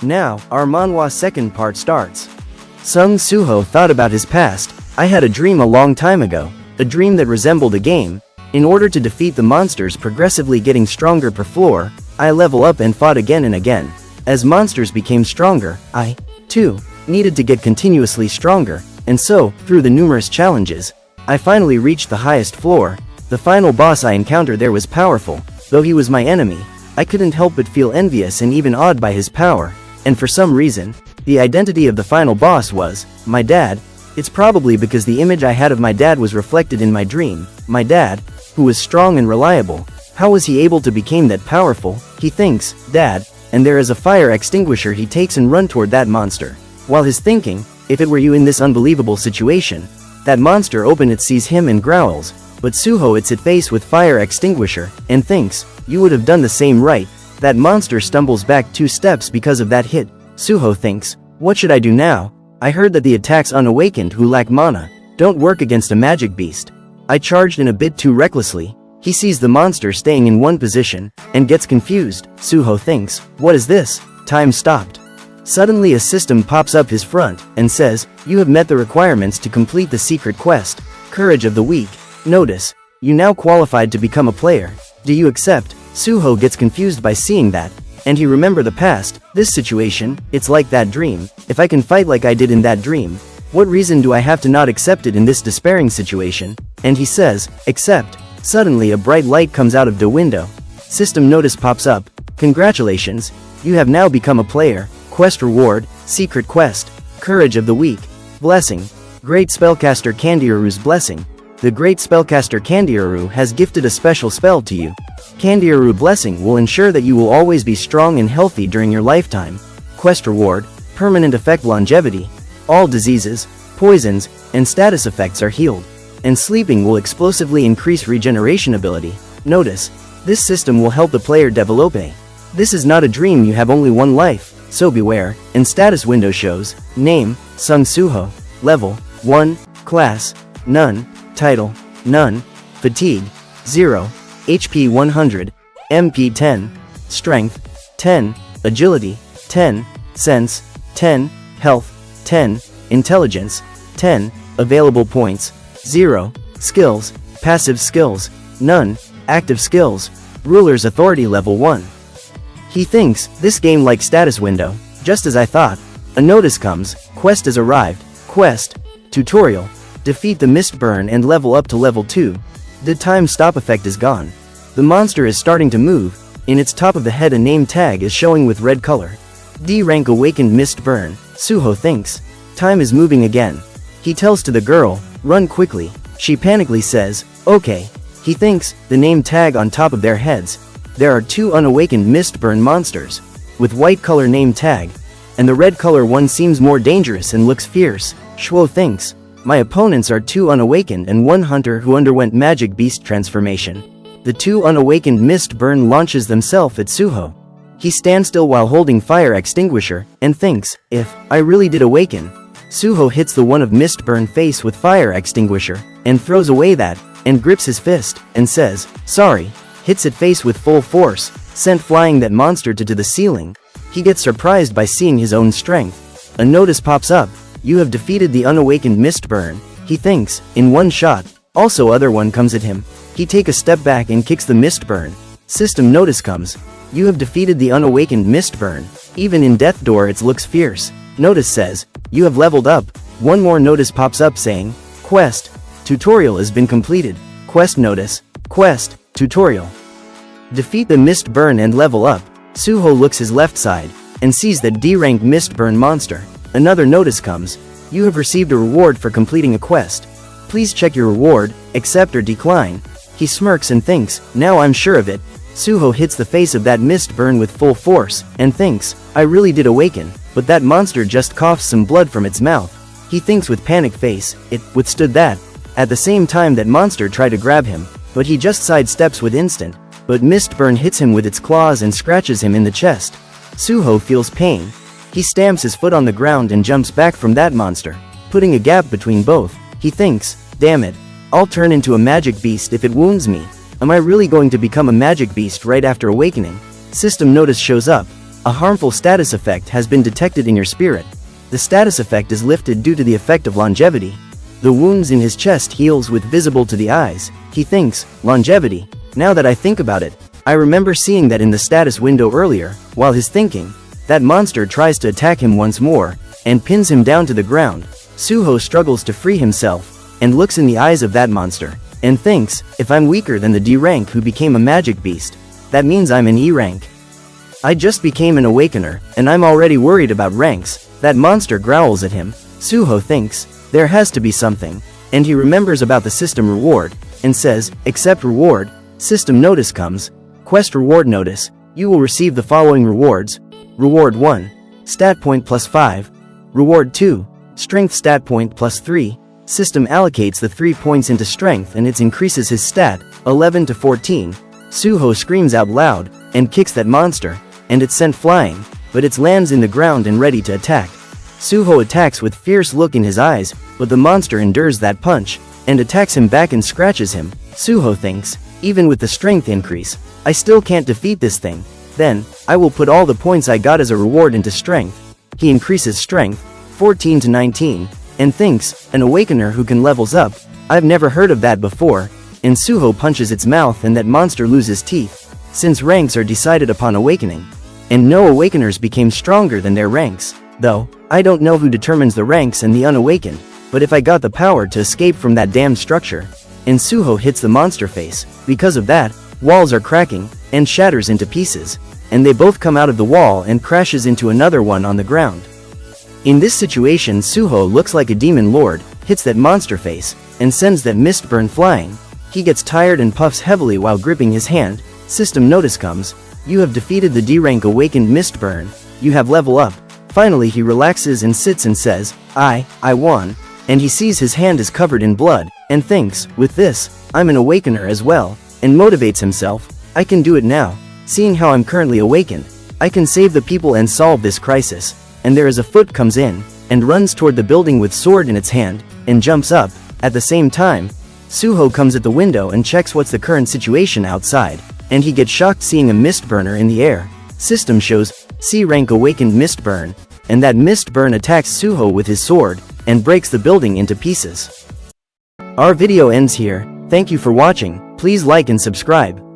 Now, our manhwa second part starts. Sung Suho thought about his past. I had a dream a long time ago, a dream that resembled a game. In order to defeat the monsters progressively getting stronger per floor, I level up and fought again and again. As monsters became stronger, I, too, needed to get continuously stronger, and so, through the numerous challenges, I finally reached the highest floor. The final boss I encountered there was powerful. Though he was my enemy, I couldn't help but feel envious and even awed by his power. And for some reason, the identity of the final boss was my dad. It's probably because the image I had of my dad was reflected in my dream. My dad, who was strong and reliable. How was he able to become that powerful? He thinks, Dad, and there is a fire extinguisher he takes and run toward that monster. While he's thinking, if it were you in this unbelievable situation, that monster open it sees him and growls, but Suho hits it face with fire extinguisher, and thinks, you would have done the same right. That monster stumbles back 2 steps because of that hit. Suho thinks, what should I do now? I heard that the attacks unawakened who lack mana don't work against a magic beast. I charged in a bit too recklessly. He sees the monster staying in one position, and gets confused. Suho thinks, what is this? Time stopped. Suddenly a system pops up his front, and says, you have met the requirements to complete the secret quest, Courage of the Weak. Notice, you now qualified to become a player. Do you accept? Suho gets confused by seeing that, and he remember the past. This situation, it's like that dream. If I can fight like I did in that dream, what reason do I have to not accept it in this despairing situation? And he says, accept. Suddenly a bright light comes out of the window. System notice pops up. Congratulations, you have now become a player. Quest reward, secret quest, Courage of the Weak. Blessing, Great Spellcaster Kandioru's blessing. The Great Spellcaster Kandioru has gifted a special spell to you. Kandioru blessing will ensure that you will always be strong and healthy during your lifetime. Quest reward, permanent effect longevity. All diseases, poisons, and status effects are healed. And sleeping will explosively increase regeneration ability. Notice, this system will help the player develop a. This is not a dream, you have only one life, so beware. And status window shows, name, Sung Suho, level, 1, class, none, title, none, fatigue, 0, HP 100, MP 10, strength, 10, agility, 10, sense, 10, health, 10, intelligence, 10, available points, 0, skills, passive skills, none, active skills, ruler's authority level 1. He thinks, this game like status window, just as I thought. A notice comes, quest has arrived, quest, tutorial, defeat the mist burn and level up to level 2. The time stop effect is gone. The monster is starting to move. In its top of the head a name tag is showing with red color. D rank awakened mist burn. Suho thinks, time is moving again. He tells to the girl, run quickly. She panically says, okay. He thinks, the name tag on top of their heads. There are 2 unawakened mistburn monsters, with white color name tag, and the red color one seems more dangerous and looks fierce. Shuo thinks, my opponents are 2 unawakened and 1 hunter who underwent magic beast transformation. The 2 unawakened mistburn launches themselves at Suho. He stands still while holding fire extinguisher, and thinks, if I really did awaken. Suho hits the one of mistburn face with fire extinguisher, and throws away that, and grips his fist, and says, sorry. Hits it face with full force, sent flying that monster to the ceiling. He gets surprised by seeing his own strength. A notice pops up, you have defeated the unawakened mistburn. He thinks, in one shot. Also other one comes at him. He take a step back and kicks the mistburn. System notice comes, you have defeated the unawakened mistburn. Even in death door it looks fierce. Notice says, you have leveled up. One more notice pops up saying, quest, tutorial has been completed. Quest notice, quest, tutorial. Defeat the mistburn and level up. Suho looks his left side, and sees that D-rank mistburn monster. Another notice comes, you have received a reward for completing a quest. Please check your reward, accept or decline. He smirks and thinks, now I'm sure of it. Suho hits the face of that mistburn with full force, and thinks, I really did awaken, but that monster just coughs some blood from its mouth. He thinks with panic face, it withstood that. At the same time that monster tried to grab him, but he just sidesteps with instant. But mistburn hits him with its claws and scratches him in the chest. Suho feels pain. He stamps his foot on the ground and jumps back from that monster, putting a gap between both. He thinks, damn it, I'll turn into a magic beast if it wounds me. Am I really going to become a magic beast right after awakening? System notice shows up, A harmful status effect has been detected in your spirit. The status effect is lifted due to the effect of longevity. The wounds in his chest heals with visible to the eyes. He thinks, longevity. Now that I think about it, I remember seeing that in the status window earlier. While he's thinking, that monster tries to attack him once more, and pins him down to the ground. Suho struggles to free himself, and looks in the eyes of that monster, and thinks, if I'm weaker than the D rank who became a magic beast, that means I'm an E rank. I just became an awakener, and I'm already worried about ranks. That monster growls at him. Suho thinks, there has to be something, and he remembers about the system reward, and says, accept reward. System notice comes. Quest reward notice. You will receive the following rewards. Reward 1. Stat point plus 5. Reward 2. Strength stat point plus 3. System allocates the 3 points into strength and it increases his stat, 11 to 14. Suho screams out loud, and kicks that monster, and it's sent flying, but it lands in the ground and ready to attack. Suho attacks with fierce look in his eyes, but the monster endures that punch, and attacks him back and scratches him. Suho thinks, even with the strength increase, I still can't defeat this thing. Then, I will put all the points I got as a reward into strength. He increases strength, 14 to 19, and thinks, an awakener who can levels up, I've never heard of that before, and Suho punches its mouth and that monster loses teeth, since ranks are decided upon awakening. And no awakeners became stronger than their ranks, though, I don't know who determines the ranks and the unawakened, but if I got the power to escape from that damned structure. And Suho hits the monster face. Because of that, walls are cracking, and shatters into pieces, and they both come out of the wall and crashes into another one on the ground. In this situation Suho looks like a demon lord, hits that monster face, and sends that mist burn flying. He gets tired and puffs heavily while gripping his hand. System notice comes. You have defeated the D rank awakened mist burn. You have level up. Finally he relaxes and sits and says, I won. And he sees his hand is covered in blood, and thinks, with this, I'm an awakener as well, and motivates himself, I can do it now. Seeing how I'm currently awakened, I can save the people and solve this crisis. And there is a foot comes in, and runs toward the building with sword in its hand, and jumps up. At the same time, Suho comes at the window and checks what's the current situation outside, and he gets shocked seeing a mist burner in the air. System shows, C rank awakened mist burn, and that mist burn attacks Suho with his sword, and breaks the building into pieces. Our video ends here. Thank you for watching. Please like and subscribe.